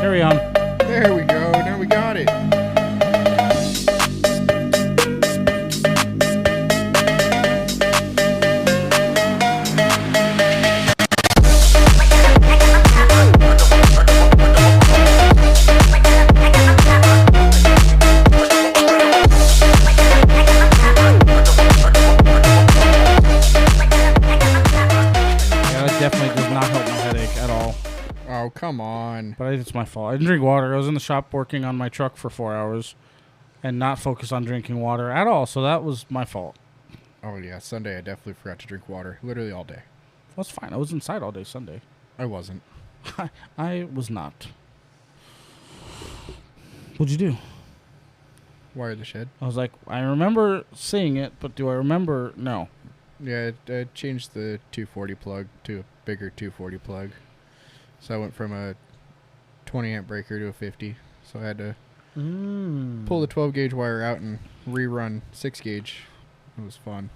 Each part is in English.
Carry on. There we go. Now we got it. Definitely does not help my headache at all. Oh, come on. But it's my fault. I didn't drink water. I was in the shop working on my truck for 4 hours and not focused on drinking water at all. So that was my fault. Oh, yeah. Sunday, I definitely forgot to drink water. Literally all day. That's fine. I was inside all day Sunday. I wasn't. I was not. What'd you do? Wire the shed. I was like, I remember seeing it, but do I remember? No. Yeah, I changed the 240 plug to a bigger 240 plug. So I went from a 20 amp breaker to a 50. So I had to pull the 12 gauge wire out and rerun 6 gauge. It was fun.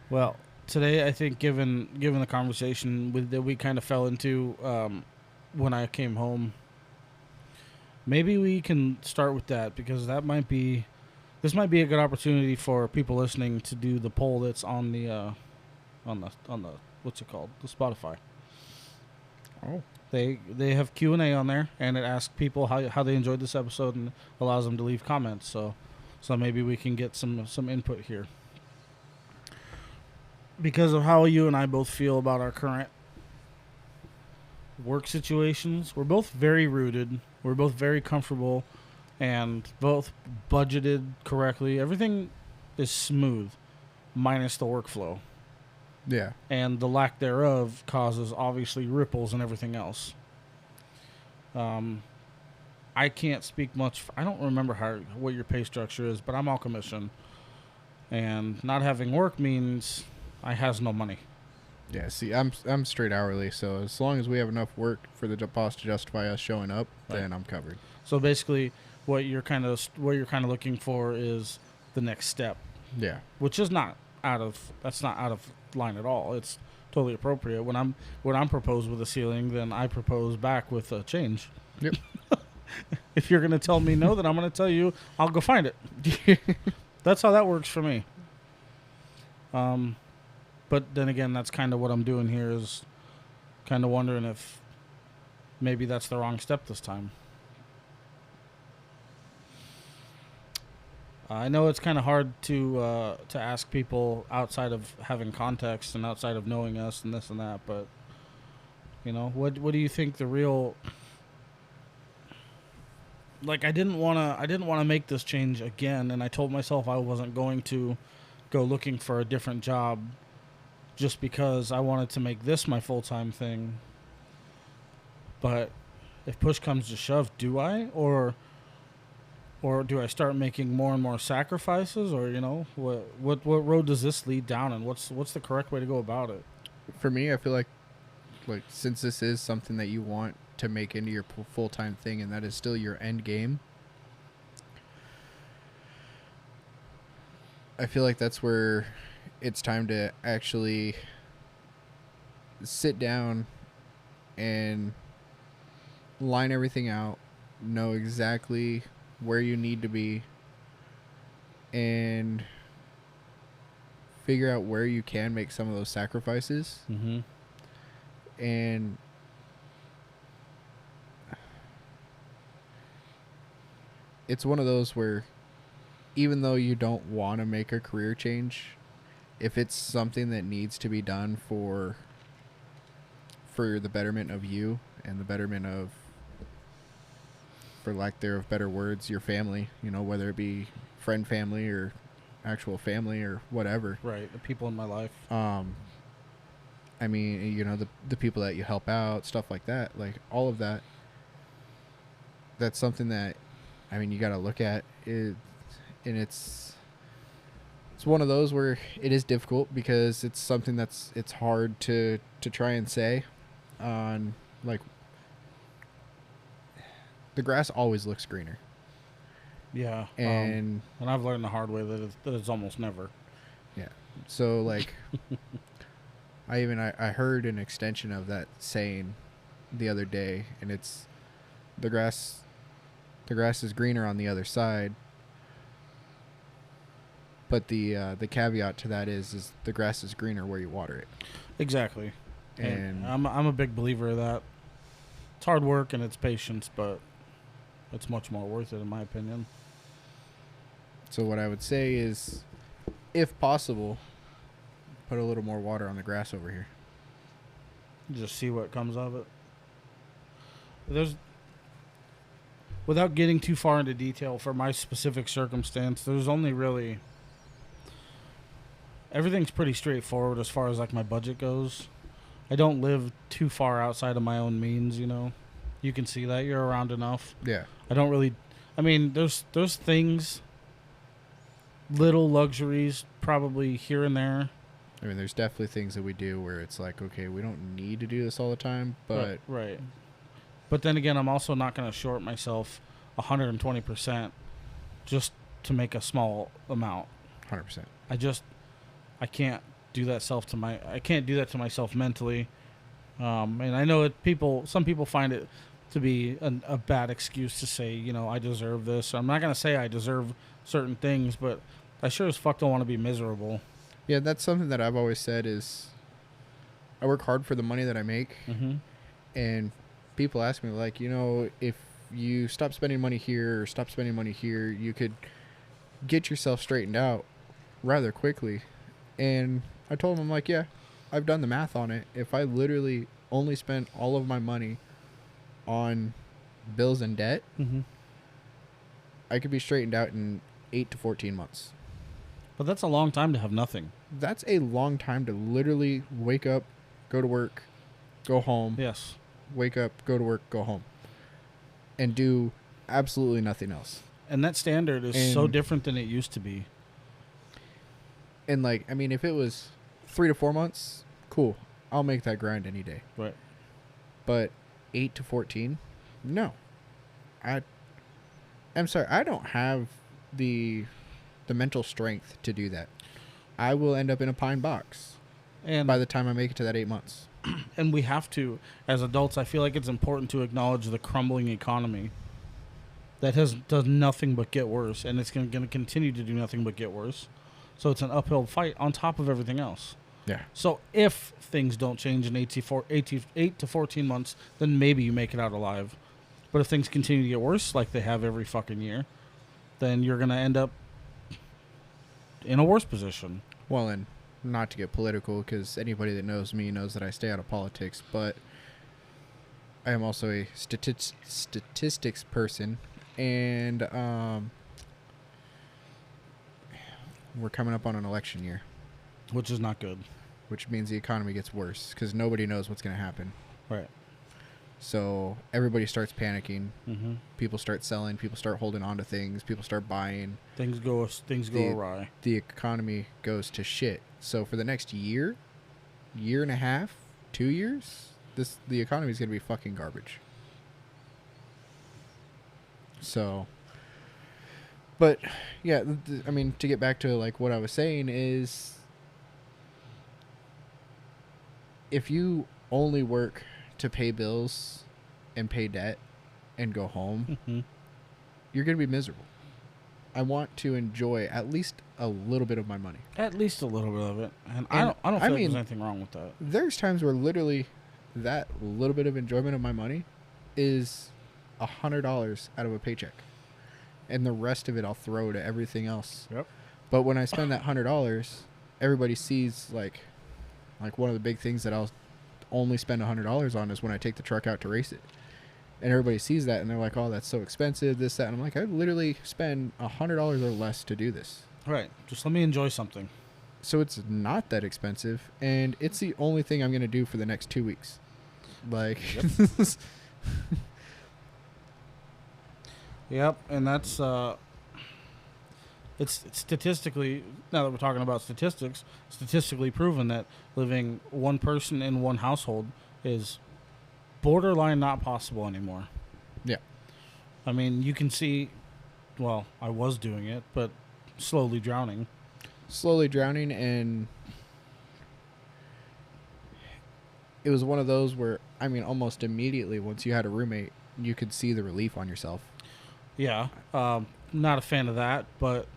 Well, today I think given the conversation that we kind of fell into when I came home, maybe we can start with that because this might be a good opportunity for people listening to do the poll that's on the what's it called? The Spotify. Oh. They have Q&A on there, and it asks people how they enjoyed this episode and allows them to leave comments. So maybe we can get some input here. Because of how you and I both feel about our current work situations, we're both very rooted. We're both very comfortable and both budgeted correctly. Everything is smooth, minus the workflow. Yeah. And the lack thereof causes, obviously, ripples and everything else. I can't speak much. I don't remember what your pay structure is, but I'm all commission. And not having work means I has no money. Yeah, see, I'm straight hourly, so as long as we have enough work for the boss to justify us showing up, then I'm covered. So basically, what you're kind of looking for is the next step. Yeah. Which is not out of line at all. It's totally appropriate. When I'm proposed with a ceiling, then I propose back with a change. Yep. If you're going to tell me no, then I'm going to tell you I'll go find it. That's how that works for me. But then again, that's kind of what I'm doing here is kind of wondering if maybe that's the wrong step this time. I know it's kind of hard to ask people outside of having context and outside of knowing us and this and that, but you know, what do you think the real? Like, I didn't want to make this change again, and I told myself I wasn't going to go looking for a different job just because I wanted to make this my full-time thing. But if push comes to shove, do I? Or do I start making more and more sacrifices? Or, you know, what road does this lead down, and what's the correct way to go about it? For me, I feel like since this is something that you want to make into your full-time thing, and that is still your end game, I feel like that's where it's time to actually sit down and line everything out, know exactly where you need to be, and figure out where you can make some of those sacrifices. Mm-hmm. And it's one of those where even though you don't want to make a career change, if it's something that needs to be done for the betterment of you and the betterment of, for lack thereof better words, your family, you know, whether it be friend family or actual family or whatever. Right, the people in my life. I mean, you know, the people that you help out, stuff like that, like all of that. That's something that, I mean, you got to look at it, and it's one of those where it is difficult because it's something it's hard to try and say on, like, the grass always looks greener. Yeah. And I've learned the hard way that it's almost never. Yeah. So, like, I heard an extension of that saying the other day, and it's the grass. The grass is greener on the other side. But the caveat to that is the grass is greener where you water it. Exactly. And I'm a big believer of that. It's hard work and it's patience, but it's much more worth it in my opinion. so what I would say is, if possible, put a little more water on the grass over here. Just see what comes of it. There's Without getting too far into detail for my specific circumstance, there's only really everything's pretty straightforward as far as like my budget goes. I don't live too far outside of my own means, you know. You can see that you're around enough. Yeah. I don't really I mean, there's things, little luxuries probably here and there. I mean, there's definitely things that we do where it's like, okay, we don't need to do this all the time, but right. But then again, I'm also not going to short myself 120% just to make a small amount. 100%. I can't do that I can't do that to myself mentally. And I know some people find it to be a bad excuse to say, you know, I deserve this. I'm not going to say I deserve certain things, but I sure as fuck don't want to be miserable. Yeah, that's something that I've always said is I work hard for the money that I make. Mm-hmm. And people ask me, like, you know, if you stop spending money here or stop spending money here, you could get yourself straightened out rather quickly. And I told them, I'm like, yeah, I've done the math on it. If I literally only spent all of my money on bills and debt, Mm-hmm. I could be straightened out in 8 to 14 months. But that's a long time to have nothing. That's a long time to literally wake up, go to work, go home. Yes. Wake up, go to work, go home. And do absolutely nothing else. And that standard is so different than it used to be. And, like, I mean, if it was 3 to 4 months, cool. I'll make that grind any day. Right. But 8 to 14, no. I'm sorry, I don't have the mental strength to do that. I will end up in a pine box And by the time I make it to that 8 months. and we have to, as adults, I feel like it's important to acknowledge the crumbling economy that does nothing but get worse, and it's going to continue to do nothing but get worse. So it's an uphill fight on top of everything else. Yeah. So if things don't change in 8 to 14 months, then maybe you make it out alive. But if things continue to get worse, like they have every fucking year, then you're going to end up in a worse position. Well, and not to get political, because anybody that knows me knows that I stay out of politics, but I am also a statistics person, and we're coming up on an election year. Which is not good. Which means the economy gets worse, because nobody knows what's going to happen. Right. So everybody starts panicking. Mm-hmm. People start selling. People start holding on to things. People start buying. Things go awry. The economy goes to shit. So for the next year and a half, 2 years, the economy is going to be fucking garbage. So, but yeah, I mean, to get back to like what I was saying is, if you only work to pay bills and pay debt and go home, Mm-hmm. you're going to be miserable. I want to enjoy at least a little bit of my money. At least a little bit of it. And I don't feel like there's anything wrong with that. There's times where literally that little bit of enjoyment of my money is $100 out of a paycheck. And the rest of it I'll throw to everything else. Yep. But when I spend that $100, everybody sees like one of the big things that I'll only spend $100 on is when I take the truck out to race it. And everybody sees that and they're like, oh, that's so expensive, this, that. And I'm like, I literally spend $100 or less to do this. Right. Just let me enjoy something. So it's not that expensive, and it's the only thing I'm going to do for the next 2 weeks. Like, Yep. Yep. And that's it's statistically, now that we're talking about statistics, statistically proven that living one person in one household is borderline not possible anymore. Yeah. I mean, you can see, well, I was doing it, but slowly drowning. Slowly drowning, and it was one of those where, I mean, almost immediately once you had a roommate, you could see the relief on yourself. Yeah. Not a fan of that, but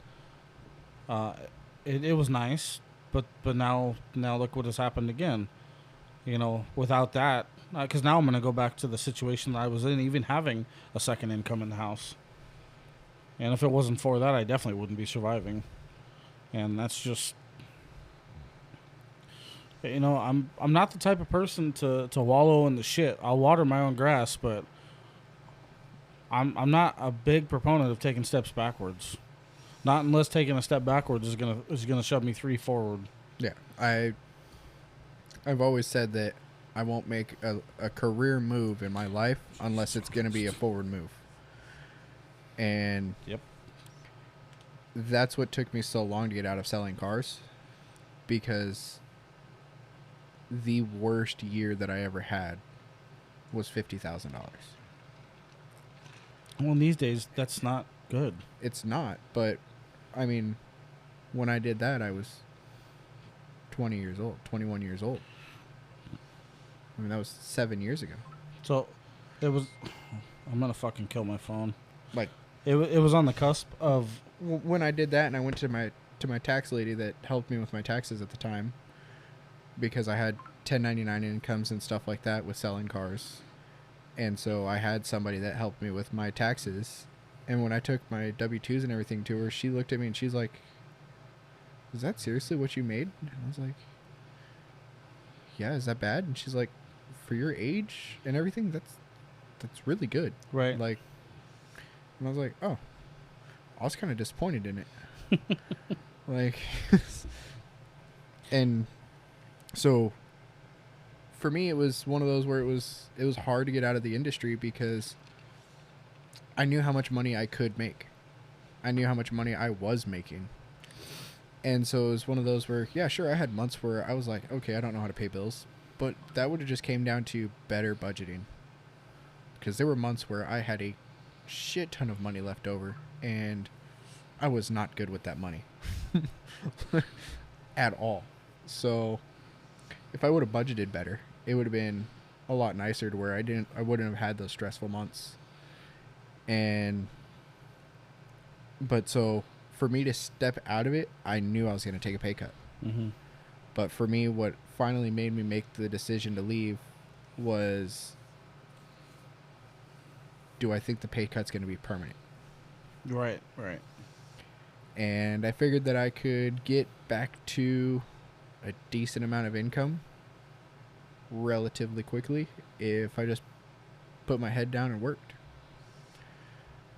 uh, it was nice. But now look what has happened again. You know, without that, because now I'm going to go back to the situation that I was in, even having a second income in the house. And if it wasn't for that, I definitely wouldn't be surviving. And that's just, you know, I'm not the type of person to wallow in the shit. I'll water my own grass, but I'm not a big proponent of taking steps backwards. Not unless taking a step backwards is gonna shove me 3 forward. Yeah, I've always said that I won't make a career move in my life unless it's going to be a forward move. And Yep. that's what took me so long to get out of selling cars, because the worst year that I ever had was $50,000. Well, these days that's not good. It's not, but I mean, when I did that, I was 20 years old, 21 years old. I mean, that was 7 years ago. So it was. I'm gonna fucking kill my phone. Like, It was on the cusp of. when I did that, and I went to my tax lady that helped me with my taxes at the time, because I had 1099 incomes and stuff like that with selling cars, and so I had somebody that helped me with my taxes. And when I took my W-2s and everything to her, she looked at me and she's like, "Is that seriously what you made?" And I was like, "Yeah, is that bad?" And she's like, "For your age and everything, that's really good." Right. Like, and I was like, "Oh." I was kind of disappointed in it. Like, and so for me, it was one of those where it was hard to get out of the industry, because I knew how much money I could make. I knew how much money I was making. And so it was one of those where, yeah, sure, I had months where I was like, okay, I don't know how to pay bills. But that would have just came down to better budgeting. Because there were months where I had a shit ton of money left over, and I was not good with that money. At all. So if I would have budgeted better, it would have been a lot nicer, to where I wouldn't have had those stressful months. But so for me to step out of it, I knew I was going to take a pay cut. Mm-hmm. But for me, what finally made me make the decision to leave was, do I think the pay cut's going to be permanent? Right. Right. And I figured that I could get back to a decent amount of income relatively quickly if I just put my head down and worked.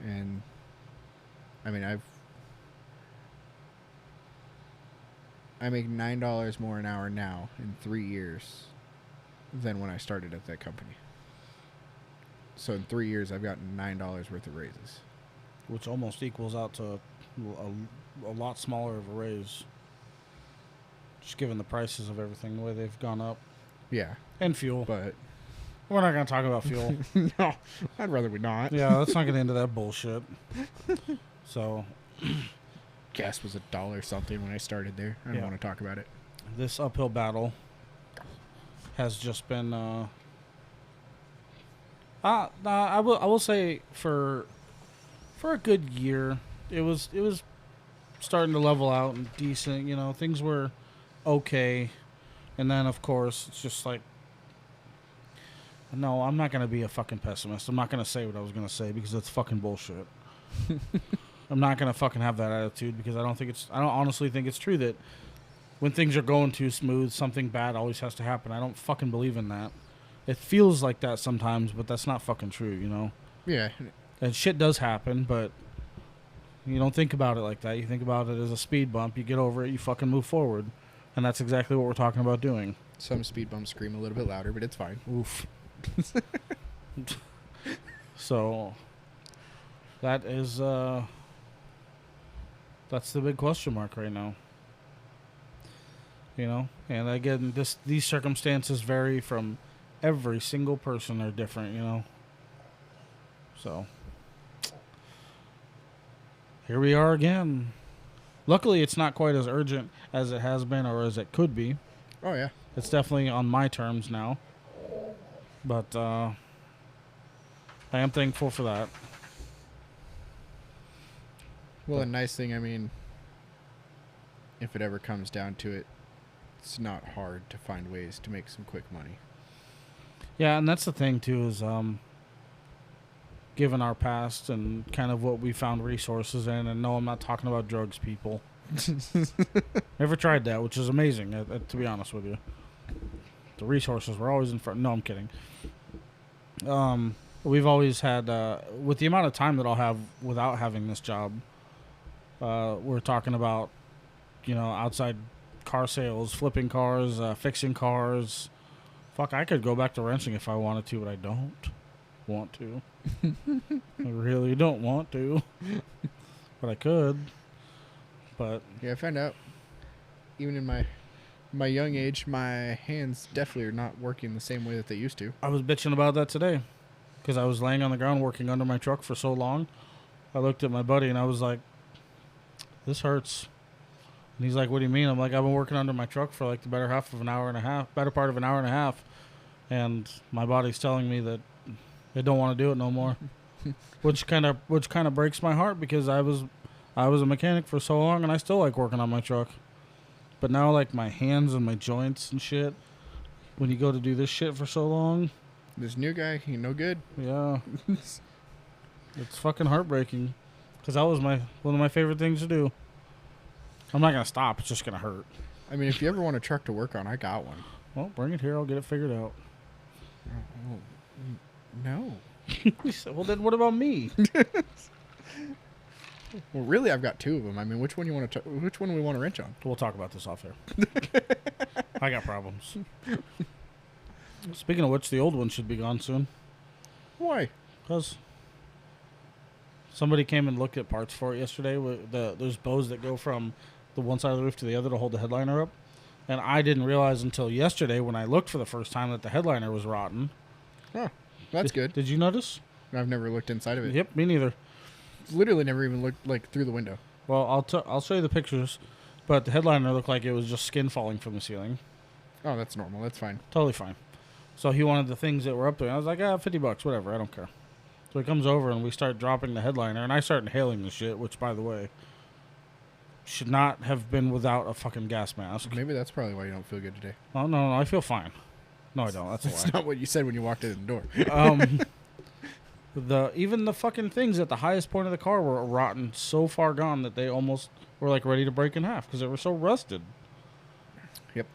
And I mean, I make $9 more an hour now in 3 years than when I started at that company. So in 3 years, I've gotten $9 worth of raises. Which almost equals out to a lot smaller of a raise. Just given the prices of everything, the way they've gone up. Yeah. And fuel. But We're not going to talk about fuel. no, I'd rather we not. Yeah, let's not get into that bullshit. So, Gas was $1 something when I started there. I don't want to talk about it. this uphill battle has just been. I will say for a good year, it was starting to level out and decent. You know, things were okay, and then of course it's just like. No, I'm not going to be a fucking pessimist. I'm not going to say what I was going to say, because it's fucking bullshit. I'm not going to fucking have that attitude, because I don't honestly think it's true that when things are going too smooth, something bad always has to happen. I don't fucking believe in that. It feels like that sometimes, but that's not fucking true, you know? Yeah. And shit does happen, but you don't think about it like that. You think about it as a speed bump. You get over it, you fucking move forward. And that's exactly what we're talking about doing. Some speed bumps scream a little bit louder, but it's fine. Oof. So that is that's the big question mark right now. You know, and again, these circumstances vary from every single person, are different, you know. So here we are again. Luckily, it's not quite as urgent as it has been or as it could be. Oh yeah. It's definitely on my terms now. But I am thankful for that. Well, a nice thing, I mean, if it ever comes down to it, it's not hard to find ways to make some quick money. Yeah, and that's the thing too is given our past and kind of what we found resources in, and no, I'm not talking about drugs, people. Never tried that, which is amazing, to be honest with you. The resources were always in front. No, I'm kidding. We've always had, with the amount of time that I'll have without having this job, we're talking about, outside car sales, flipping cars, fixing cars. Fuck, I could go back to wrenching if I wanted to, but I don't want to. I really don't want to. But I could. But yeah, I found out even in my young age, my hands definitely are not working the same way that they used to. I was bitching about that today because I was laying on the ground working under my truck for so long. I looked at my buddy and I was like, this hurts. And he's like, what do you mean? I'm like, I've been working under my truck for like the better part of an hour and a half. And my body's telling me that they don't want to do it no more. which kind of breaks my heart because I was a mechanic for so long and I still like working on my truck. But now like my hands and my joints and shit, when you go to do this shit for so long, this new guy, he no good. Yeah. It's fucking heartbreaking because that was one of my favorite things to do. I'm not going to stop. It's just going to hurt. I mean, if you ever want a truck to work on, I got one. Well, bring it here. I'll get it figured out. Oh, no. Well, then what about me? Well, really, I've got two of them. I mean, which one do we want to wrench on? We'll talk about this off air. I got problems. Speaking of which, the old one should be gone soon. Why? Because somebody came and looked at parts for it yesterday. There's bows that go from the one side of the roof to the other to hold the headliner up. And I didn't realize until yesterday when I looked for the first time that the headliner was rotten. Oh, that's good. Did you notice? I've never looked inside of it. Yep, me neither. Literally never even looked like through the window. Well, I'll show you the pictures, but the headliner looked like it was just skin falling from the ceiling. Oh, that's normal. That's fine. Totally fine. So he wanted the things that were up there. I was like, $50, whatever. I don't care. So he comes over and we start dropping the headliner, and I start inhaling the shit, which, by the way, should not have been without a fucking gas mask. Maybe that's probably why you don't feel good today. Oh, no, I feel fine. No, I don't. That's a lie. That's not what you said when you walked in the door. Even the fucking things at the highest point of the car were rotten, so far gone that they almost were like ready to break in half because they were so rusted. Yep.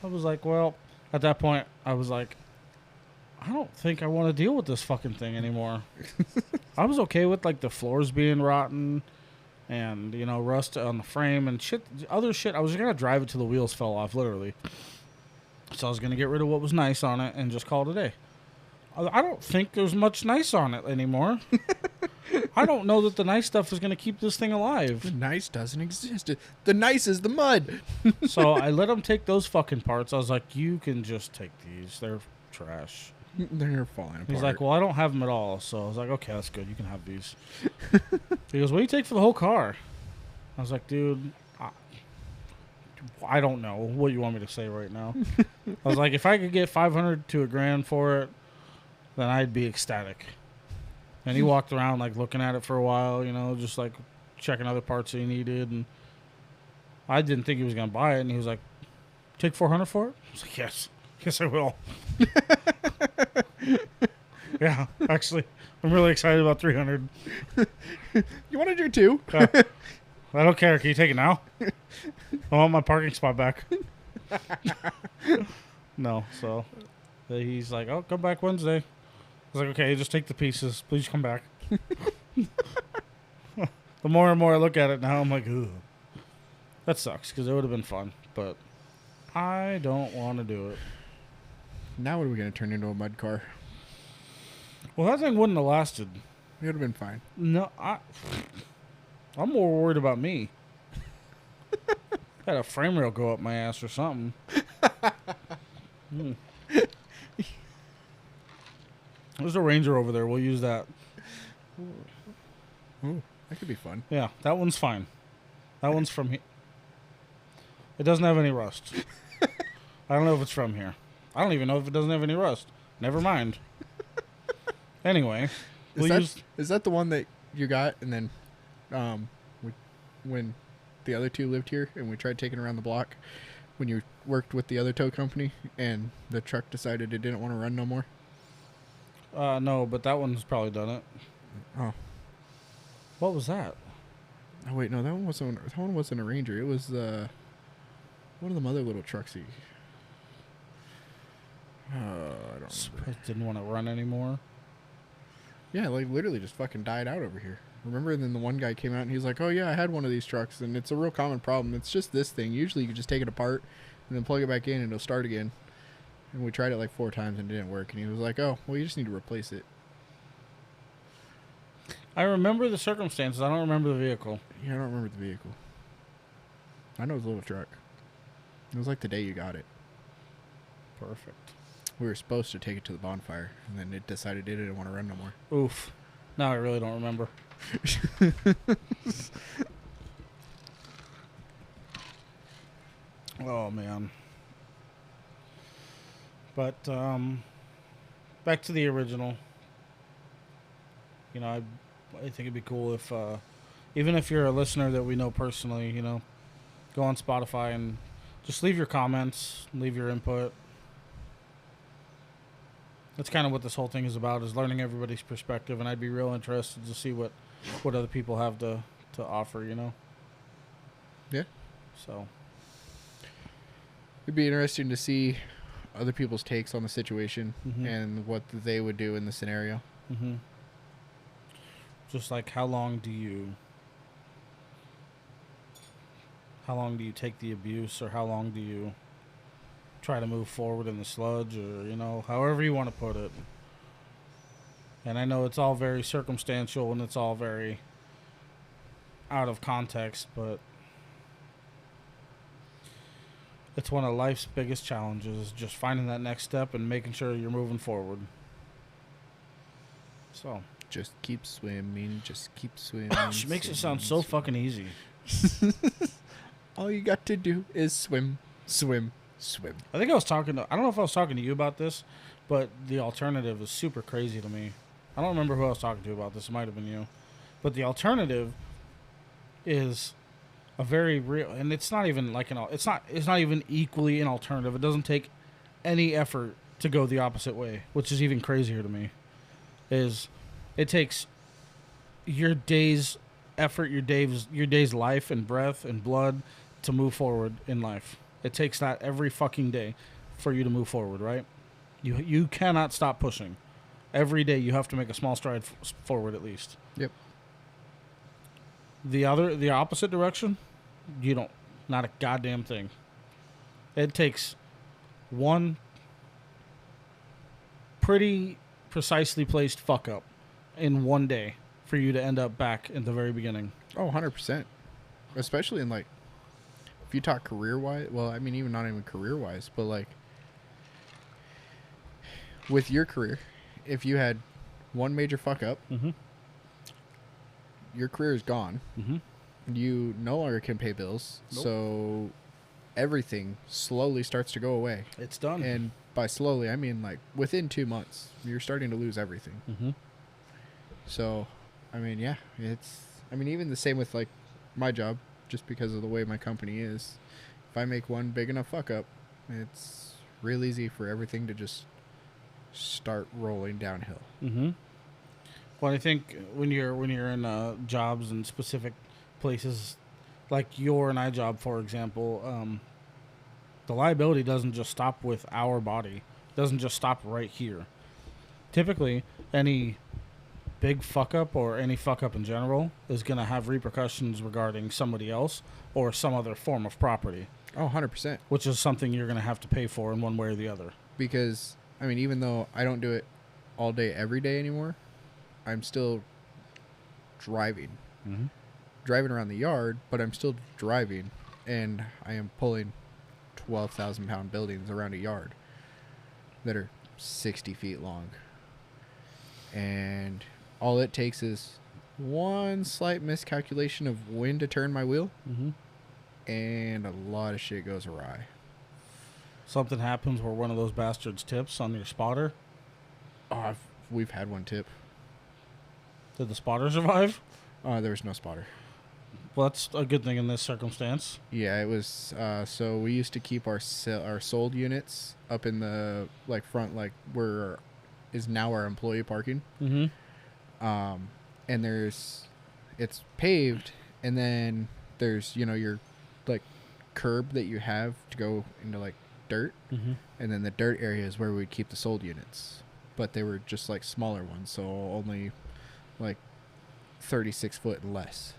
I was like, well, at that point, I was like, I don't think I want to deal with this fucking thing anymore. I was okay with like the floors being rotten and, rust on the frame and shit, other shit. I was going to drive it till the wheels fell off, literally. So I was going to get rid of what was nice on it and just call it a day. I don't think there's much nice on it anymore. I don't know that the nice stuff is going to keep this thing alive. The nice doesn't exist. The nice is the mud. So I let him take those fucking parts. I was like, you can just take these. They're trash. They're falling apart. He's like, well, I don't have them at all. So I was like, okay, that's good. You can have these. He goes, what do you take for the whole car? I was like, dude, I don't know what you want me to say right now. I was like, if I could get $500 to $1,000 for it, then I'd be ecstatic. And he walked around like looking at it for a while, just like checking other parts that he needed. And I didn't think he was going to buy it. And he was like, take $400 for it? I was like, yes, I will. Yeah, actually, I'm really excited about $300. You want to do two? I don't care. Can you take it now? I want my parking spot back. No, so he's like, oh, come back Wednesday. I was like, okay, just take the pieces. Please come back. The more and more I look at it now, I'm like, ugh. That sucks because it would have been fun, but I don't want to do it. Now what are we going to turn into a mud car? Well, that thing wouldn't have lasted. It would have been fine. No, I'm more worried about me. Had a frame rail go up my ass or something. There's a Ranger over there. We'll use that. Ooh, that could be fun. Yeah, that one's fine. That one's from here. It doesn't have any rust. I don't know if it's from here. I don't even know if it doesn't have any rust. Never mind. Anyway, Is that the one that you got, and then we, when the other two lived here and we tried taking around the block when you worked with the other tow company and the truck decided it didn't want to run no more? No, but that one's probably done it. Oh. What was that? Oh wait, no, that one wasn't a Ranger. It was one of them other little trucksy. I don't remember. It didn't want to run anymore. Yeah, like literally just fucking died out over here. Remember? And then the one guy came out and he's like, "Oh yeah, I had one of these trucks, and it's a real common problem. It's just this thing. Usually you just take it apart and then plug it back in and it'll start again." And we tried it like 4 times and it didn't work. And he was like, "Oh, well, you just need to replace it." I remember the circumstances. I don't remember the vehicle. Yeah, I don't remember the vehicle. I know it was a little truck. It was like the day you got it. Perfect. We were supposed to take it to the bonfire, and then it decided it didn't want to run no more. Oof. Now I really don't remember. Oh, man. But, back to the original. You know, I think it'd be cool if, even if you're a listener that we know personally, you know, go on Spotify and just leave your comments, leave your input. That's kind of what this whole thing is about, is learning everybody's perspective, and I'd be real interested to see what other people have to offer, you know? Yeah. So. It'd be interesting to see other people's takes on the situation Mm-hmm. and what they would do in the scenario. Mm-hmm. Just like how long do you take the abuse, or how long do you try to move forward in the sludge, or, you know, however you want to put it. And I know it's all very circumstantial and it's all very out of context, but it's one of life's biggest challenges, just finding that next step and making sure you're moving forward. So Just keep swimming, just keep swimming. she makes it sound so fucking easy. All you got to do is swim, swim, swim. I think I don't know if I was talking to you about this, but the alternative is super crazy to me. I don't remember who I was talking to about this. It might have been you. But the alternative is a very real, and it's not even like it's not even equally an alternative. It doesn't take any effort to go the opposite way, which is even crazier to me. It takes your day's effort, your day's life and breath and blood to move forward in life. It takes that every fucking day for you to move forward, right? You cannot stop pushing. Every day you have to make a small stride forward at least. Yep. The opposite direction, you don't. Not a goddamn thing. It takes one pretty precisely placed fuck up in one day for you to end up back in the very beginning. Oh, 100%. Especially in, like, if you talk career-wise, well, I mean, even not even career-wise, but, like, with your career, if you had one major fuck up, Mm-hmm. your career is gone. Mm-hmm. You no longer can pay bills, Nope. so everything slowly starts to go away. It's done. And by slowly, I mean, like, within 2 months, you're starting to lose everything. Mm-hmm. So, I mean, yeah, even the same with, like, my job, just because of the way my company is. If I make one big enough fuck up, it's real easy for everything to just start rolling downhill. Mm-hmm. Well, I think when you're in jobs and specific places, like your and I job, for example, the liability doesn't just stop with our body. It doesn't just stop right here. Typically, any big fuck up or any fuck up in general is going to have repercussions regarding somebody else or some other form of property. Oh, 100%. Which is something you're going to have to pay for in one way or the other. Because, I mean, even though I don't do it all day, every day anymore, I'm still driving. Mm-hmm. Driving around the yard, but I'm still driving, and I am pulling 12,000-pound buildings around a yard that are 60 feet long. And all it takes is one slight miscalculation of when to turn my wheel, Mm-hmm. and a lot of shit goes awry. Something happens where one of those bastards tips on your spotter. Oh, we've had one tip. Did the spotter survive? There was no spotter. Well, that's a good thing in this circumstance. Yeah, it was. So we used to keep our sold units up in the front, where is now our employee parking. Mm-hmm. And it's paved, and then there's your curb that you have to go into dirt, Mm-hmm. and then the dirt area is where we'd keep the sold units, but they were just smaller ones, so only 36 foot and less.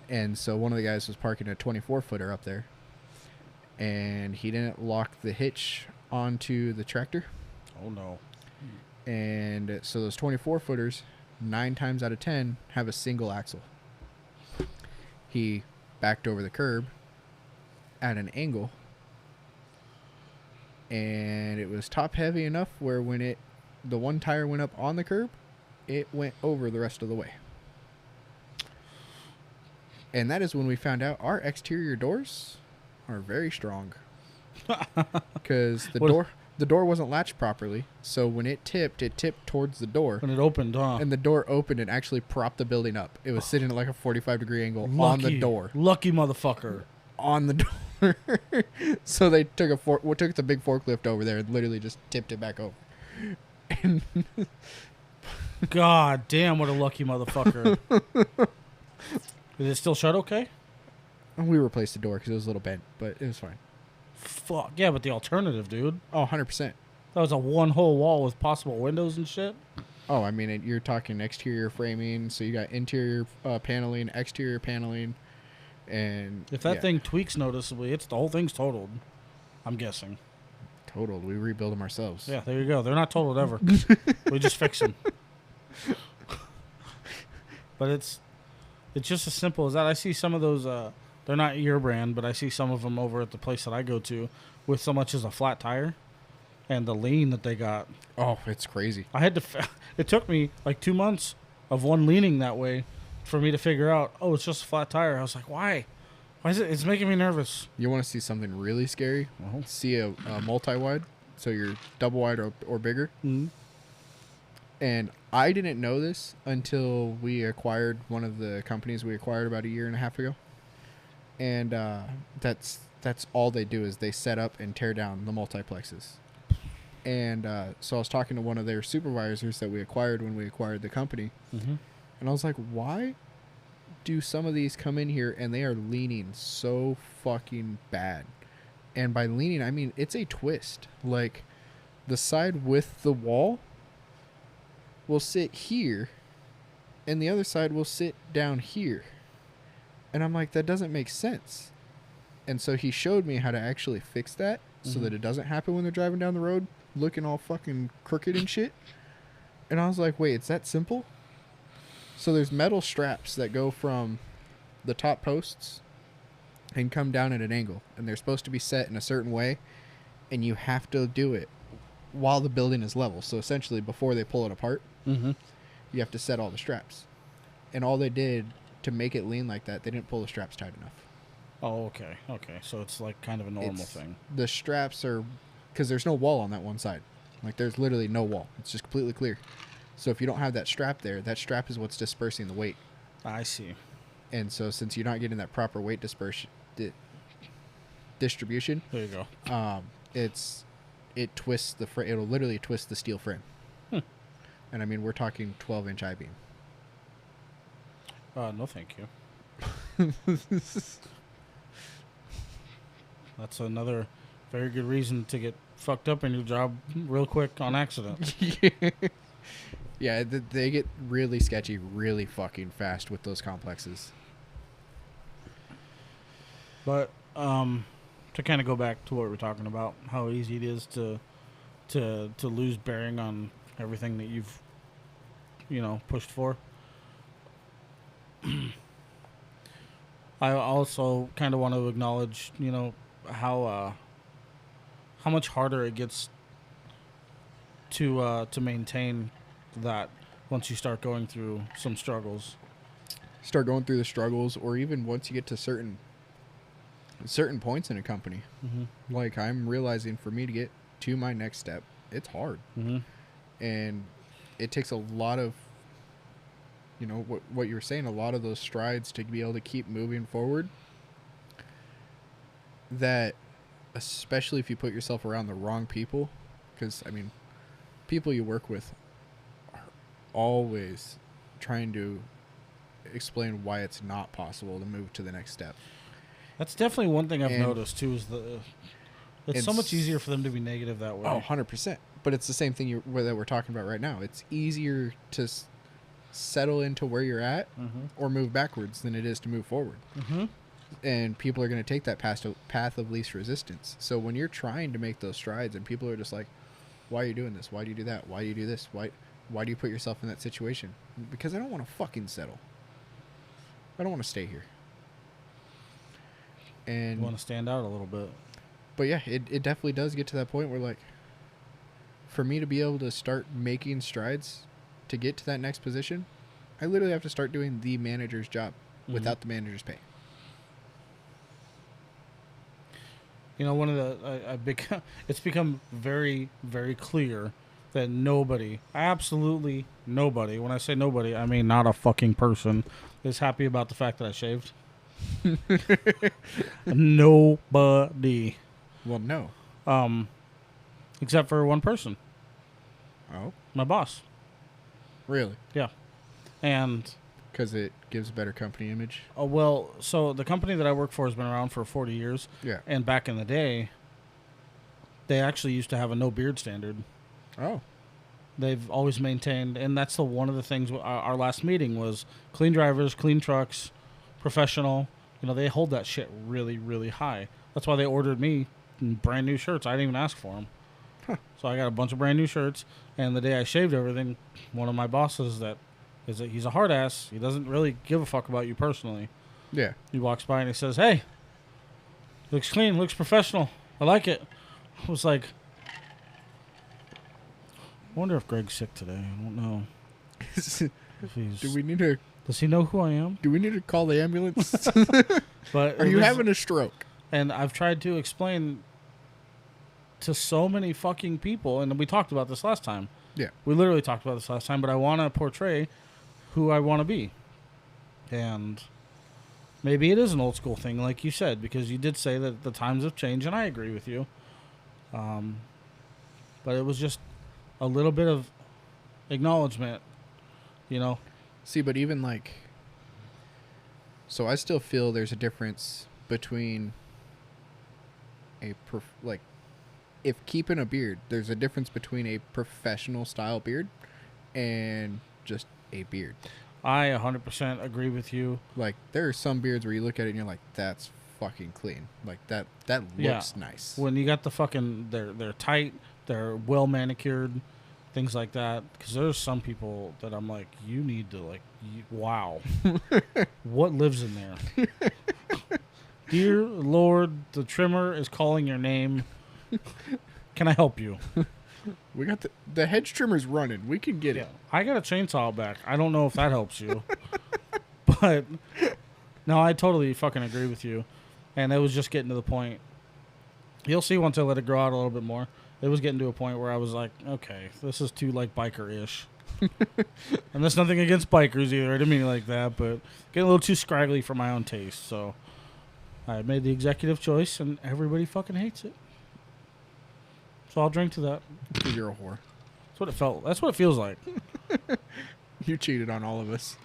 And so one of the guys was parking a 24-footer up there, and he didn't lock the hitch onto the tractor. Oh, no. And so those 24-footers, 9 times out of 10, have a single axle. He backed over the curb at an angle, and it was top heavy enough where when the one tire went up on the curb, it went over the rest of the way. And that is when we found out our exterior doors are very strong. Because the door wasn't latched properly. So when it tipped towards the door. When it opened, huh? And the door opened and actually propped the building up. It was sitting at a 45-degree angle on the door. Lucky motherfucker. On the door. So they took took the big forklift over there and literally just tipped it back over. And God damn, what a lucky motherfucker. Is it still shut okay? we replaced the door because it was a little bent, but it was fine. Fuck. Yeah, but the alternative, dude. Oh, 100%. That was a one-hole wall with possible windows and shit. Oh, I mean, you're talking exterior framing, so you got interior paneling, exterior paneling, and... If that thing tweaks noticeably, the whole thing's totaled. I'm guessing. Totaled. We rebuild them ourselves. Yeah, there you go. They're not totaled ever. We just fix them. But it's just as simple as that. I see some of those, they're not your brand, but I see some of them over at the place that I go to with so much as a flat tire and the lean that they got. Oh, it's crazy. I had to, it took me 2 months of one leaning that way for me to figure out, oh, it's just a flat tire. I was like, why? Why is it? It's making me nervous. You want to see something really scary? Uh-huh. See a multi-wide, so you're double wide or bigger. Mm-hmm. And I didn't know this until we acquired one of the companies we acquired about a year and a half ago. And that's all they do is they set up and tear down the multiplexes. And so I was talking to one of their supervisors that we acquired when we acquired the company. Mm-hmm. And I was like, why do some of these come in here and they are leaning so fucking bad? And by leaning, I mean it's a twist. Like the side with the wall will sit here and the other side will sit down here. And I'm like, that doesn't make sense. And so he showed me how to actually fix that so that it doesn't happen when they're driving down the road looking all fucking crooked and shit. And I was like, wait, it's that simple? So there's metal straps that go from the top posts and come down at an angle. And they're supposed to be set in a certain way. And you have to do it while the building is level. So essentially, before they pull it apart, you have to set all the straps. And all they did to make it lean like that, they didn't pull the straps tight enough. Oh, okay. Okay. So it's kind of a normal thing. The straps are... Because there's no wall on that one side. There's literally no wall. It's just completely clear. So if you don't have that strap there, that strap is what's dispersing the weight. I see. And so since you're not getting that proper weight distribution... There you go. It twists the frame. It'll literally twist the steel frame. And I mean, we're talking 12-inch I-beam. No, thank you. That's another very good reason to get fucked up in your job real quick on accident. Yeah, they get really sketchy really fucking fast with those complexes. But to kind of go back to what we were talking about, how easy it is to lose bearing on everything that you've pushed for. I also kind of want to acknowledge, how much harder it gets to maintain that once you start going through some struggles. Start going through the struggles, or even once you get to certain points in a company. Like I'm realizing for me to get to my next step, it's hard. And it takes a lot of, what you were saying, a lot of those strides to be able to keep moving forward. That, especially if you put yourself around the wrong people, because, I mean, people you work with are always trying to explain why it's not possible to move to the next step. That's definitely one thing I've And- noticed too. Is it's so much easier for them to be negative that way. Oh, 100%. But it's the same thing that we're talking about right now. It's easier to settle into where you're at or move backwards than it is to move forward. Mm-hmm. And people are going to take that path of least resistance. So when you're trying to make those strides and people are just like, why are you doing this? Why do you do that? Why do you do this? Why do you put yourself in that situation? Because I don't want to fucking settle. I don't want to stay here. And You want to stand out a little bit. But yeah, it definitely does get to that point where, like, for me to be able to start making strides to get to that next position, I literally have to start doing the manager's job without the manager's pay. You know, one of the it's become very, very clear that nobody, absolutely nobody, when I say nobody, I mean not a fucking person, is happy about the fact that I shaved. Nobody. Well, no. Except for one person, Oh, my boss. really? Yeah. And Because it gives a better company image. well, so the company that I work for has been around for 40 years. Yeah. And back in the day, they actually used to have a no beard standard. Oh. They've always maintained, and that's one of the things. Our last meeting was clean drivers, clean trucks, professional. You know, they hold that shit really, really high. That's why they ordered me brand new shirts. I didn't even ask for them. Huh. So I got a bunch of brand new shirts. And the day I shaved everything, one of my bosses he's a hard ass. He doesn't really give a fuck about you personally. Yeah. He walks by and he says, "Hey, looks clean, looks professional. I like it." I was like, I wonder if Greg's sick today. I don't know. If he's, Do we need to does he know who I am? call the ambulance? But Are you having a stroke? And I've tried to explain to so many fucking people, and we talked about this last time. Yeah. We literally talked about this last time, but I want to portray who I want to be. And maybe it is an old school thing, like you said, because you did say that the times have changed, and I agree with you. But it was just a little bit of acknowledgement, you know? See, but even like, so I still feel there's a difference between if keeping a beard, there's a difference between a professional style beard and just a beard. I 100% agree with you. Like, there are some beards where you look at it and you're like, that's fucking clean. Like, that looks nice. When you got the fucking, they're tight, they're well manicured, things like that. Because there's some people that I'm like, you need to wow, what lives in there? Dear Lord, the trimmer is calling your name. Can I help you? We got the hedge trimmer's running. We can get it. I got a chainsaw back. I don't know if that helps you. But no, I totally fucking agree with you. And it was just getting to the point. You'll see once I let it grow out a little bit more. It was getting to a point where I was like, okay, this is too like biker-ish. And there's nothing against bikers either. I didn't mean it like that, but getting a little too scraggly for my own taste. So I made the executive choice, and everybody fucking hates it. So I'll drink to that. Because you're a whore. That's what it felt. That's what it feels like. You cheated on all of us.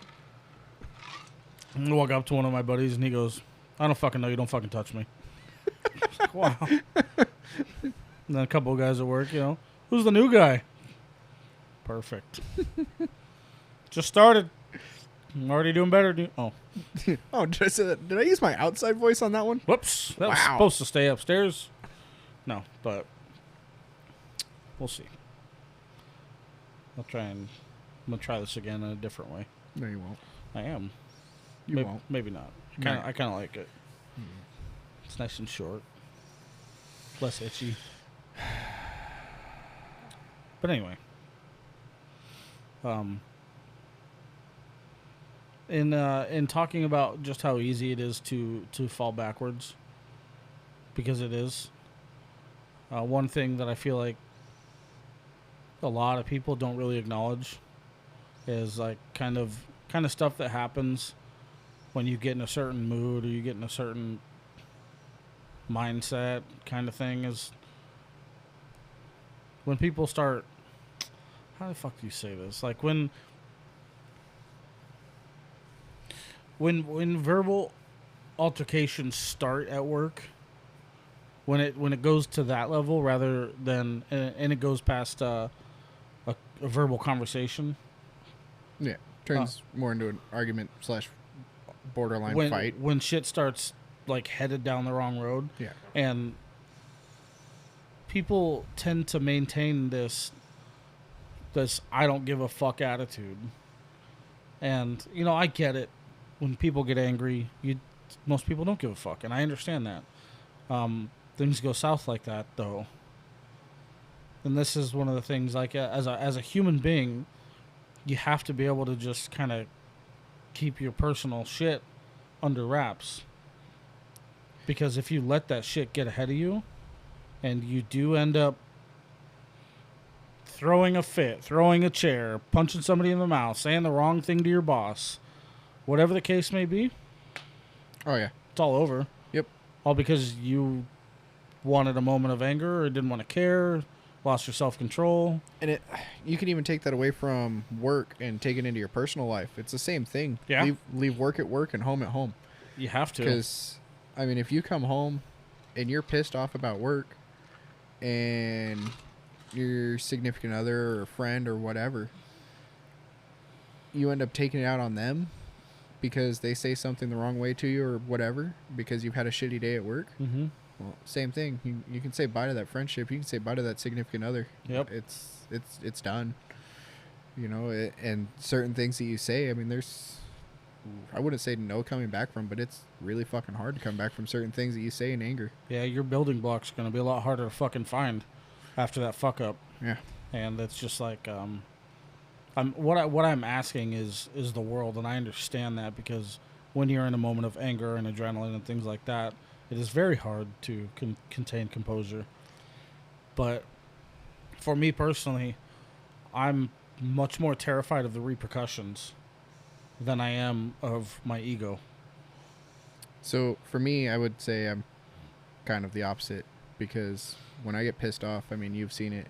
I walk up to one of my buddies, and he goes, "I don't fucking know you. Don't fucking touch me." Like, wow. And then a couple of guys at work, you know, who's the new guy? Perfect. Just started. I'm already doing better. Oh. Oh, did I say that? Did I use my outside voice on that one? Whoops. That was Wow. supposed to stay upstairs. No, but we'll see. I'm going to try this again in a different way. No, you won't. I am. You won't. Maybe not. No. I kind of like it. It's nice and short. Less itchy. But anyway. In talking about just how easy it is to fall backwards, because it is, one thing that I feel like a lot of people don't really acknowledge is like kind of stuff that happens when you get in a certain mood or you get in a certain mindset kind of thing is when people start, how the fuck do you say this, like when verbal altercations start at work, when it goes to that level rather than and it goes past a verbal conversation. Yeah, turns more into an argument slash borderline when fight. when shit starts like headed down the wrong road, Yeah, and people tend to maintain this I don't give a fuck attitude. And I get it. When people get angry, most people don't give a fuck, and I understand that. Things go south like that, though. And this is one of the things. Like as a human being, you have to be able to just kind of keep your personal shit under wraps. Because if you let that shit get ahead of you, and you do end up throwing a fit, throwing a chair, punching somebody in the mouth, saying the wrong thing to your boss, whatever the case may be, oh yeah, it's all over. yep. All because you wanted a moment of anger or didn't want to care, lost your self-control. And you can even take that away from work and take it into your personal life. It's the same thing. Yeah. Leave work at work and home at home. You have to. Because, I mean, if you come home and you're pissed off about work and your significant other or friend or whatever, you end up taking it out on them because they say something the wrong way to you or whatever because you've had a shitty day at work. Mm-hmm. Well, same thing. You can say bye to that friendship. You can say bye to that significant other. Yep. It's done. And certain things that you say, I mean, I wouldn't say no coming back from, but it's really fucking hard to come back from certain things that you say in anger. Yeah, your building block's going to be a lot harder to fucking find after that fuck up. Yeah. And it's just like, what I'm asking is the world, and I understand that because when you're in a moment of anger and adrenaline and things like that, it is very hard to contain composure. But for me personally, I'm much more terrified of the repercussions than I am of my ego. So for me, I would say I'm kind of the opposite because when I get pissed off, I mean, you've seen it.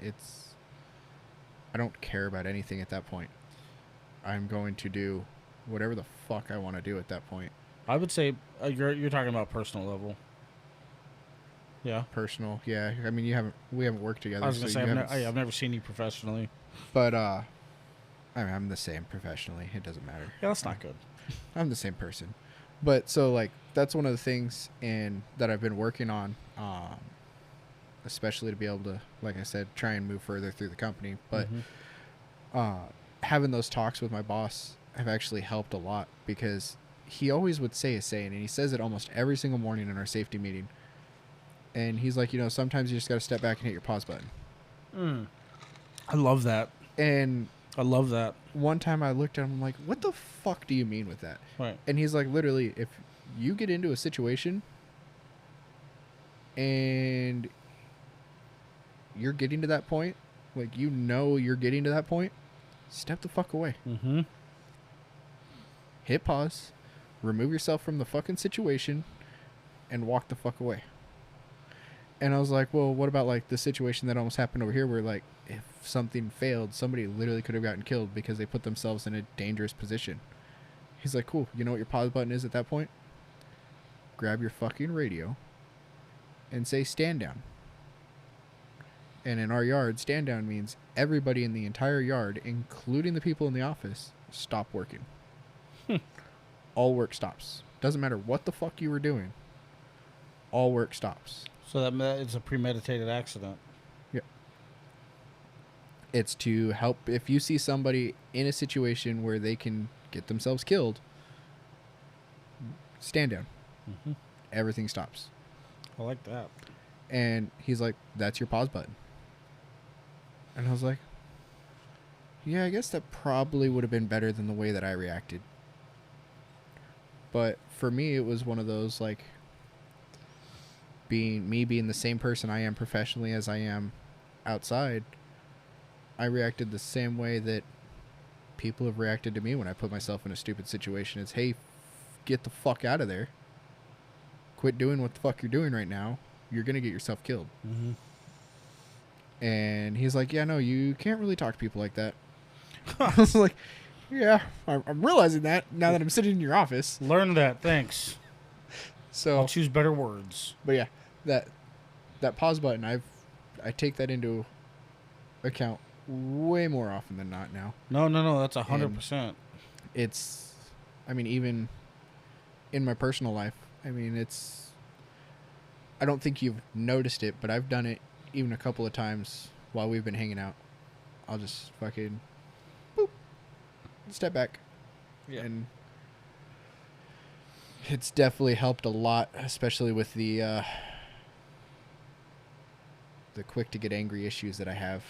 I don't care about anything at that point. I'm going to do whatever the fuck I want to do at that point. I would say you're talking about personal level. Yeah. Personal, yeah. I mean, we haven't worked together. I was gonna so say I've never seen you professionally. But I mean, I'm the same professionally. It doesn't matter. Yeah, that's not good. I'm the same person. But so like that's one of the things that I've been working on, especially to be able to, like I said, try and move further through the company. But having those talks with my boss have actually helped a lot because he always would say a saying, and he says it almost every single morning in our safety meeting. And he's like, sometimes you just got to step back and hit your pause button. I love that. And I love that. one time I looked at him, I'm like, what the fuck do you mean with that? Right. And he's like, literally, if you get into a situation and you're getting to that point, like you're getting to that point, step the fuck away. Mm-hmm. Hit pause, remove yourself from the fucking situation, and walk the fuck away. And I was like, well, what about like the situation that almost happened over here where like if something failed, somebody literally could have gotten killed because they put themselves in a dangerous position. He's like, cool. You know what your pause button is at that point? Grab your fucking radio and say stand down. And in our yard, stand down means everybody in the entire yard, including the people in the office, stop working. All work stops. Doesn't matter what the fuck you were doing. All work stops. So that it's a premeditated accident. Yeah. It's to help if you see somebody in a situation where they can get themselves killed, stand down. Mm-hmm. Everything stops. I like that. And he's like, that's your pause button. And I was like, yeah, I guess that probably would have been better than the way that I reacted. But for me, it was one of those, like, being the same person I am professionally as I am outside, I reacted the same way that people have reacted to me when I put myself in a stupid situation. It's, hey, get the fuck out of there. Quit doing what the fuck you're doing right now. You're going to get yourself killed. Mm-hmm. And he's like, yeah, no, you can't really talk to people like that. I was like, yeah, I'm realizing that now that I'm sitting in your office. Learn that. Thanks. So I'll choose better words. But yeah, that pause button, I take that into account way more often than not now. No, that's 100%. It's, I mean, even in my personal life, I mean, I don't think you've noticed it, but I've done it even a couple of times while we've been hanging out. I'll just fucking, boop, step back. Yeah. And it's definitely helped a lot, especially with the quick to get angry issues that I have.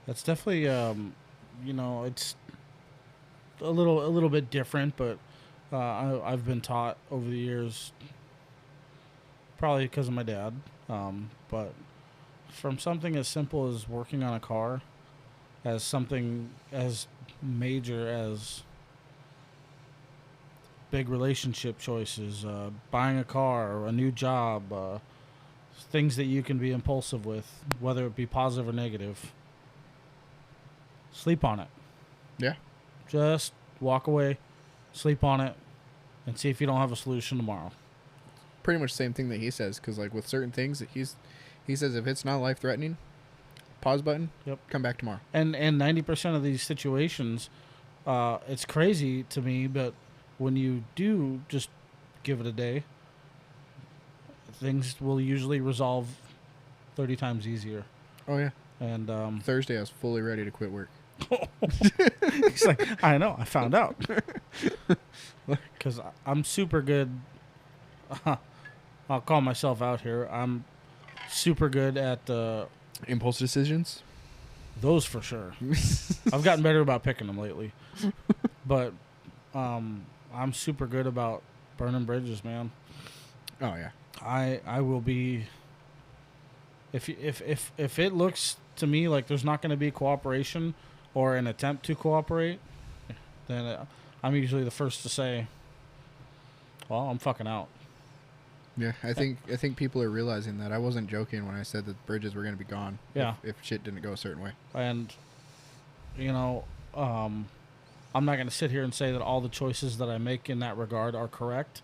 That's definitely, it's a little bit different, but I've been taught over the years, probably because of my dad, but from something as simple as working on a car, as something as major as big relationship choices, buying a car, or a new job, things that you can be impulsive with, whether it be positive or negative. Sleep on it. Yeah. Just walk away, sleep on it, and see if you don't have a solution tomorrow. Pretty much the same thing that he says, because like with certain things that he says, if it's not life threatening, pause button. Yep. Come back tomorrow. And 90% of these situations, it's crazy to me, but when you do just give it a day, things will usually resolve 30 times easier. Oh yeah. And Thursday I was fully ready to quit work. He's like, I know, I found out. Because I'm super good. I'll call myself out here. I'm super good at Impulse decisions? those for sure. I've gotten better about picking them lately. But I'm super good about burning bridges, man. Oh yeah. I will be. If it looks to me like there's not going to be cooperation or an attempt to cooperate, then I'm usually the first to say, "Well, I'm fucking out." Yeah, I think people are realizing that. I wasn't joking when I said that bridges were going to be gone. Yeah. If shit didn't go a certain way. And I'm not going to sit here and say that all the choices that I make in that regard are correct.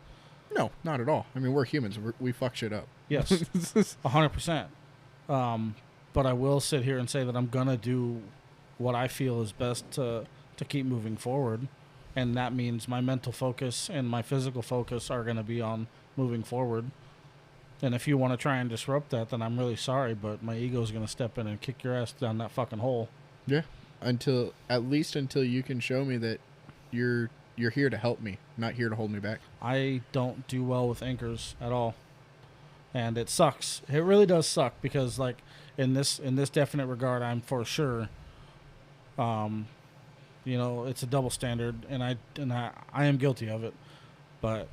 No, not at all. I mean, we're humans. We fuck shit up. Yes, 100%. But I will sit here and say that I'm gonna do what I feel is best to keep moving forward, and that means my mental focus and my physical focus are gonna be on moving forward. And if you want to try and disrupt that, then I'm really sorry, but my ego's gonna step in and kick your ass down that fucking hole. Yeah, until you can show me that you're here to help me, not here to hold me back. I don't do well with anchors at all, and it sucks. It really does suck because, like, in this definite regard, I'm for sure. It's a double standard, and I am guilty of it, but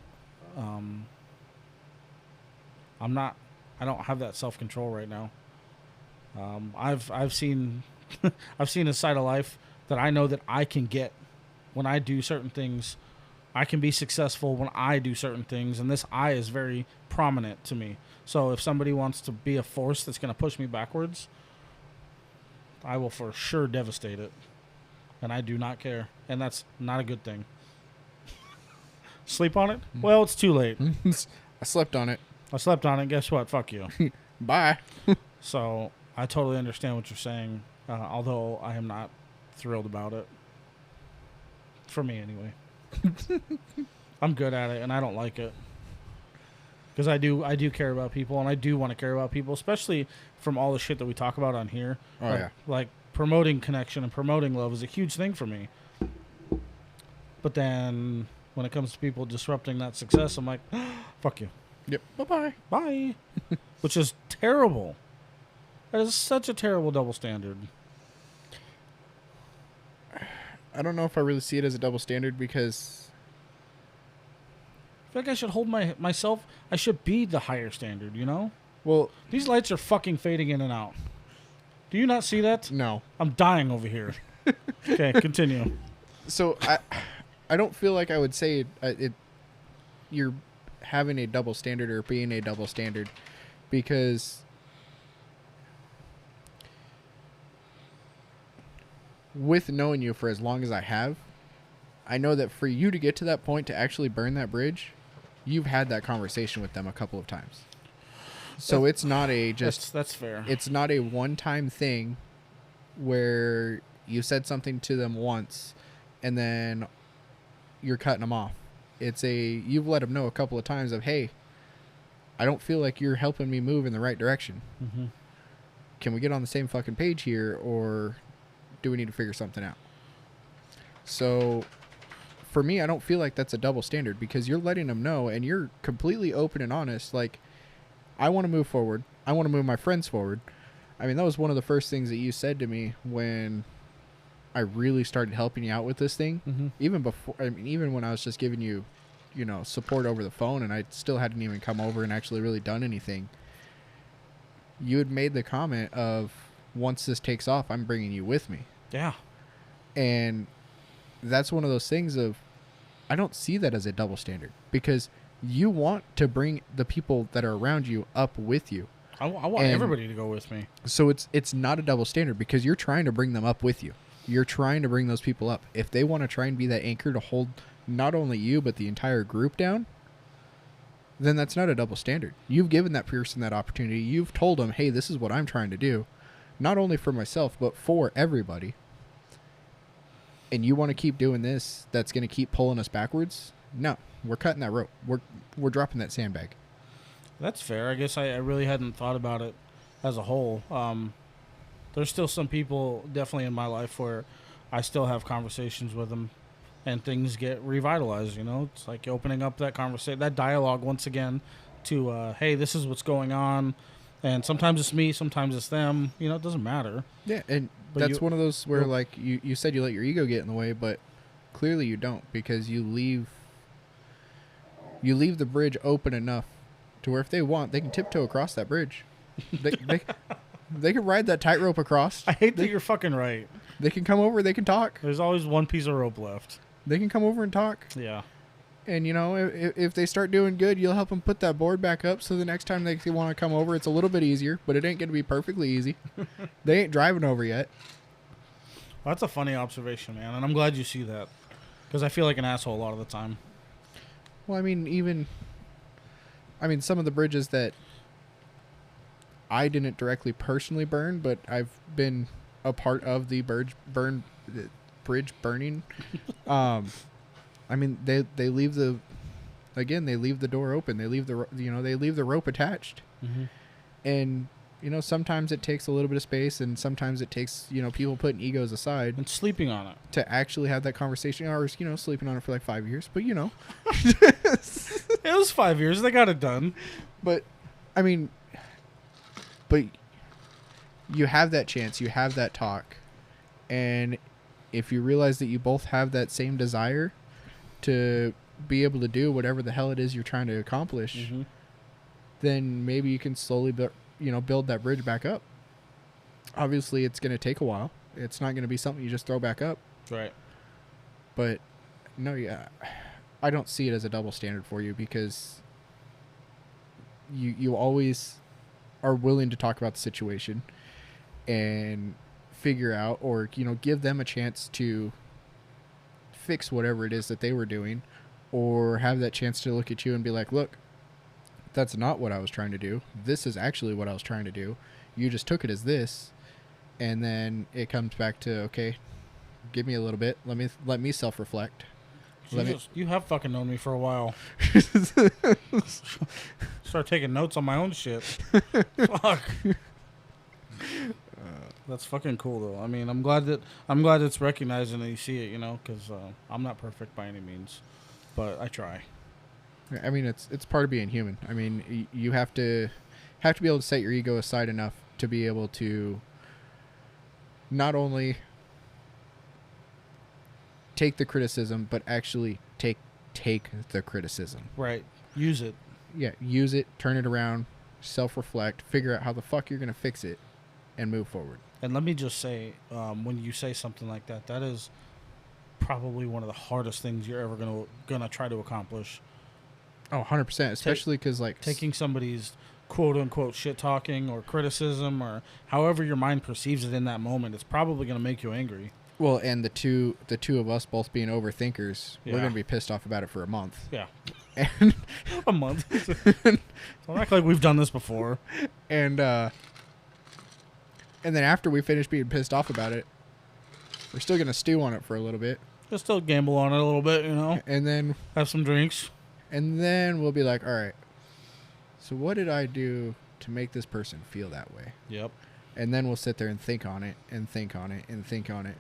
I'm not. I don't have that self-control right now. I've seen I've seen a side of life that I know that I can get when I do certain things. I can be successful when I do certain things, and this I is very prominent to me. So if somebody wants to be a force that's going to push me backwards, I will for sure devastate it, and I do not care, and that's not a good thing. Sleep on it? Well, it's too late. I slept on it. I slept on it. Guess what? Fuck you. Bye. So I totally understand what you're saying, although I am not thrilled about it. For me, anyway. I'm good at it, and I don't like it. Because I do care about people, and I do want to care about people, especially from all the shit that we talk about on here. Oh, yeah. Like promoting connection and promoting love is a huge thing for me. But then when it comes to people disrupting that success, I'm like, fuck you. Yep. Bye-bye. Bye. Which is terrible. That is such a terrible double standard. I don't know if I really see it as a double standard because I feel like I should hold myself. I should be the higher standard, you know? Well, these lights are fucking fading in and out. Do you not see that? No. I'm dying over here. Okay, continue. So I don't feel like I would say you're having a double standard or being a double standard, because with knowing you for as long as I have, I know that for you to get to that point to actually burn that bridge, you've had that conversation with them a couple of times. So it's not a just that's fair. It's not a one-time thing where you said something to them once and then you're cutting them off. It's you've let them know a couple of times of, hey, I don't feel like you're helping me move in the right direction. Mm-hmm. Can we get on the same fucking page here, or do we need to figure something out? So for me, I don't feel like that's a double standard, because you're letting them know and you're completely open and honest. Like, I want to move forward. I want to move my friends forward. I mean, that was one of the first things that you said to me when I really started helping you out with this thing. Mm-hmm. Even before, I mean, even when I was just giving you, support over the phone, and I still hadn't even come over and actually really done anything. You had made the comment of, once this takes off, I'm bringing you with me. Yeah. And that's one of those things of, I don't see that as a double standard, because you want to bring the people that are around you up with you. I want everybody to go with me. So it's not a double standard, because you're trying to bring them up with you. You're trying to bring those people up. If they want to try and be that anchor to hold not only you, but the entire group down, then that's not a double standard. You've given that person that opportunity. You've told them, hey, this is what I'm trying to do, not only for myself, but for everybody. And you want to keep doing this, that's going to keep pulling us backwards? No, we're cutting that rope. We're dropping that sandbag. That's fair. I guess I really hadn't thought about it as a whole. There's still some people definitely in my life where I still have conversations with them and things get revitalized, It's like opening up that conversation, that dialogue once again to, hey, this is what's going on. And sometimes it's me, sometimes it's them. It doesn't matter. Yeah, and But that's one of those where, like, you said you let your ego get in the way, but clearly you don't, because you leave the bridge open enough to where if they want, they can tiptoe across that bridge. They can ride that tightrope across. I hate that you're fucking right. They can come over. They can talk. There's always one piece of rope left. They can come over and talk. Yeah. And, if they start doing good, you'll help them put that board back up, so the next time they want to come over, it's a little bit easier, but it ain't going to be perfectly easy. They ain't driving over yet. Well, that's a funny observation, man, and I'm glad you see that, because I feel like an asshole a lot of the time. Well, I mean, some of the bridges that I didn't directly personally burn, but I've been a part of the bridge burning. I mean, they leave the door open. They leave the rope attached. Mm-hmm. And, sometimes it takes a little bit of space, and sometimes it takes, people putting egos aside And sleeping on it. to actually have that conversation, or, sleeping on it for like 5 years. But, It was 5 years. They got it done. But, I mean, you have that chance. You have that talk. And if you realize that you both have that same desire to be able to do whatever the hell it is you're trying to accomplish, Mm-hmm. then maybe you can slowly build that bridge back up. Obviously, it's going to take a while. It's not going to be something you just throw back up. Right. But, no, yeah, I don't see it as a double standard for you, because you always are willing to talk about the situation and figure out, or, give them a chance to fix whatever it is that they were doing, or have that chance to look at you and be like, look, that's not what I was trying to do. This is actually what I was trying to do. You just took it as this. And then it comes back to, okay, give me a little bit. Let me self-reflect. You have fucking known me for a while. Start taking notes on my own shit. Fuck. That's fucking cool, though. I mean, I'm glad it's recognized and that you see it, because I'm not perfect by any means, but I try. I mean, it's part of being human. I mean, you have to be able to set your ego aside enough to be able to not only take the criticism, but actually take the criticism. Right. Use it. Yeah, use it, turn it around, self-reflect, figure out how the fuck you're going to fix it, and move forward. And let me just say, when you say something like that, that is probably one of the hardest things you're ever gonna try to accomplish. Oh, 100%. Especially because, like... Taking somebody's quote-unquote shit-talking or criticism or however your mind perceives it in that moment, it's probably going to make you angry. Well, and the two of us both being overthinkers, Yeah. we're going to be pissed off about it for a month. Yeah. And A month. Don't act like we've done this before. and then after we finish being pissed off about it, we're still going to stew on it for a little bit. Just still gamble on it a little bit, you know? And then... Have some drinks. And then we'll be like, all right, so what did I do to make this person feel that way? Yep. And then we'll sit there and think on it and think on it and think on it.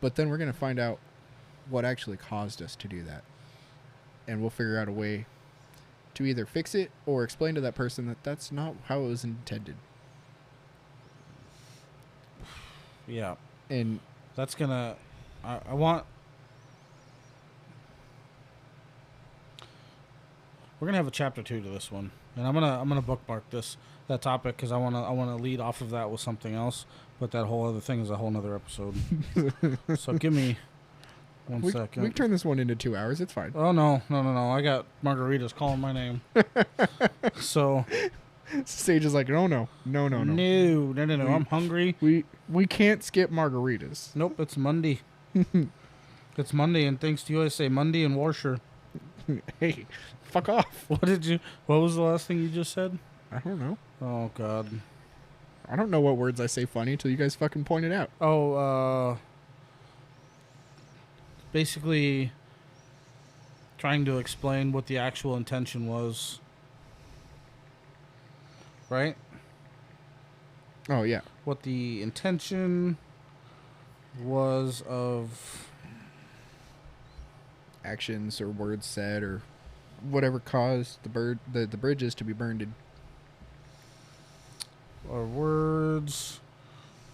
But then we're going to find out what actually caused us to do that. And we'll figure out a way to either fix it or explain to that person that that's not how it was intended. Yeah. And That's going to... I want... We're gonna have a chapter 2 to this one, and I'm gonna bookmark that topic because I wanna lead off of that with something else. But that whole other thing is a whole nother episode. So give me one second. We can turn this one into 2 hours. It's fine. Oh no! I got margaritas calling my name. So Sage is like, no. no. I'm hungry. We can't skip margaritas. Nope, it's Monday. It's Monday, and thanks to you, I say Monday and Warsher. Hey, fuck off. What was the last thing you just said? I don't know. Oh God. I don't know what words I say funny till you guys fucking point it out. Oh, basically trying to explain what the actual intention was. Right? Oh, yeah. What the intention was of actions or words said or whatever caused the bridges to be burned. Or words.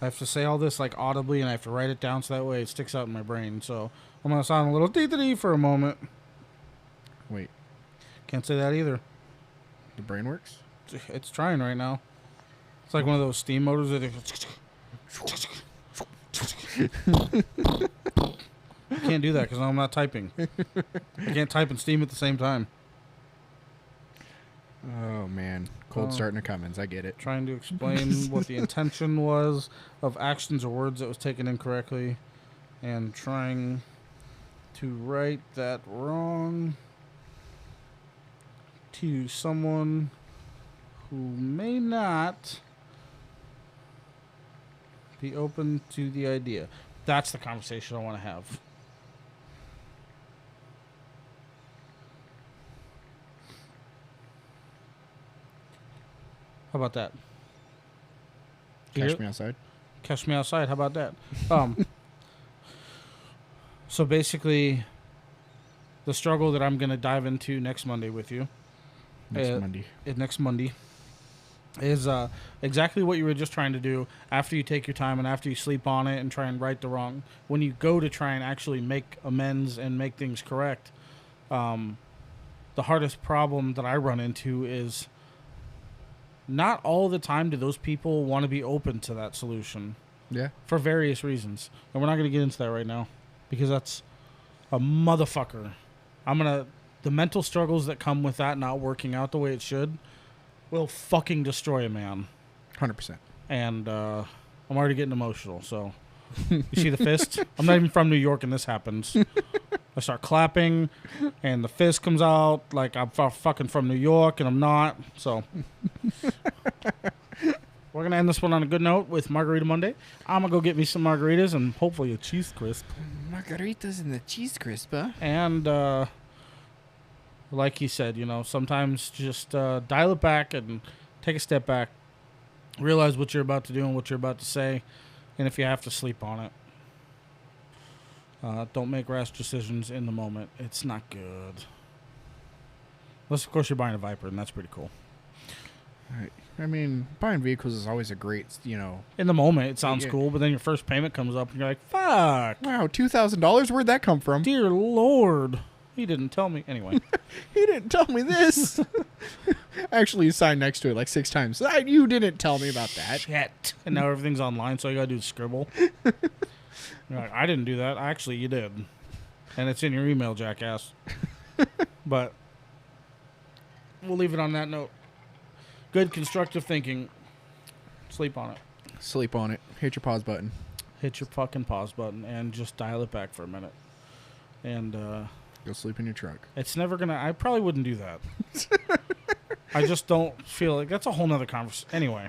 I have to say all this like audibly, and I have to write it down so that way it sticks out in my brain. So I'm gonna sound a little dee for a moment. Wait, can't say that either. The brain works? It's trying right now. It's like one of those steam motors that I can't do that because I'm not typing. I can't type and steam at the same time. Oh man, cold starting to Cummins. I get it. Trying to explain what the intention was of actions or words that was taken incorrectly, and trying to right that wrong to someone who may not be open to the idea. That's the conversation I want to have. How about that? Catch me outside. Catch me outside. How about that? So basically, the struggle that I'm going to dive into next Monday with you. Next Monday is exactly what you were just trying to do after you take your time and after you sleep on it and try and right the wrong. When you go to try and actually make amends and make things correct, the hardest problem that I run into is not all the time do those people want to be open to that solution. Yeah. For various reasons. And we're not going to get into that right now because that's a motherfucker. The mental struggles that come with that not working out the way it should will fucking destroy a man. 100%. And I'm already getting emotional, so. You see the fist? I'm not even from New York and this happens. I start clapping and the fist comes out like I'm fucking from New York and I'm not, so. We're going to end this one on a good note with Margarita Monday. I'm going to go get me some margaritas and hopefully a cheese crisp. Margaritas and the cheese crisp, huh? And, like he said, sometimes just dial it back and take a step back. Realize what you're about to do and what you're about to say. And if you have to sleep on it, don't make rash decisions in the moment. It's not good. Unless, of course, you're buying a Viper, and that's pretty cool. Right. I mean, buying vehicles is always a great, In the moment, it sounds cool, but then your first payment comes up, and you're like, fuck. Wow, $2,000? Where'd that come from? Dear Lord. He didn't tell me. Anyway. He didn't tell me this. Actually, you signed next to it like 6 times. You didn't tell me about that. Shit. And now everything's online, so you gotta do the scribble. You're like, I didn't do that. Actually, you did. And it's in your email, jackass. But we'll leave it on that note. Good constructive thinking. Sleep on it. Sleep on it. Hit your pause button. Hit your fucking pause button and just dial it back for a minute. And Go sleep in your truck. it's never gonna. I probably wouldn't do that. I just don't feel like that's a whole nother conversation. Anyway,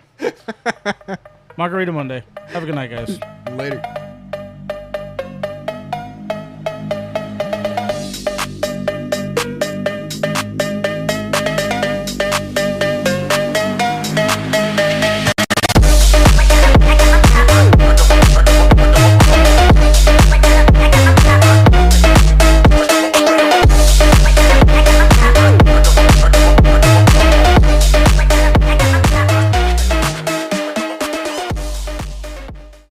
Margarita Monday. Have a good night, guys. Later.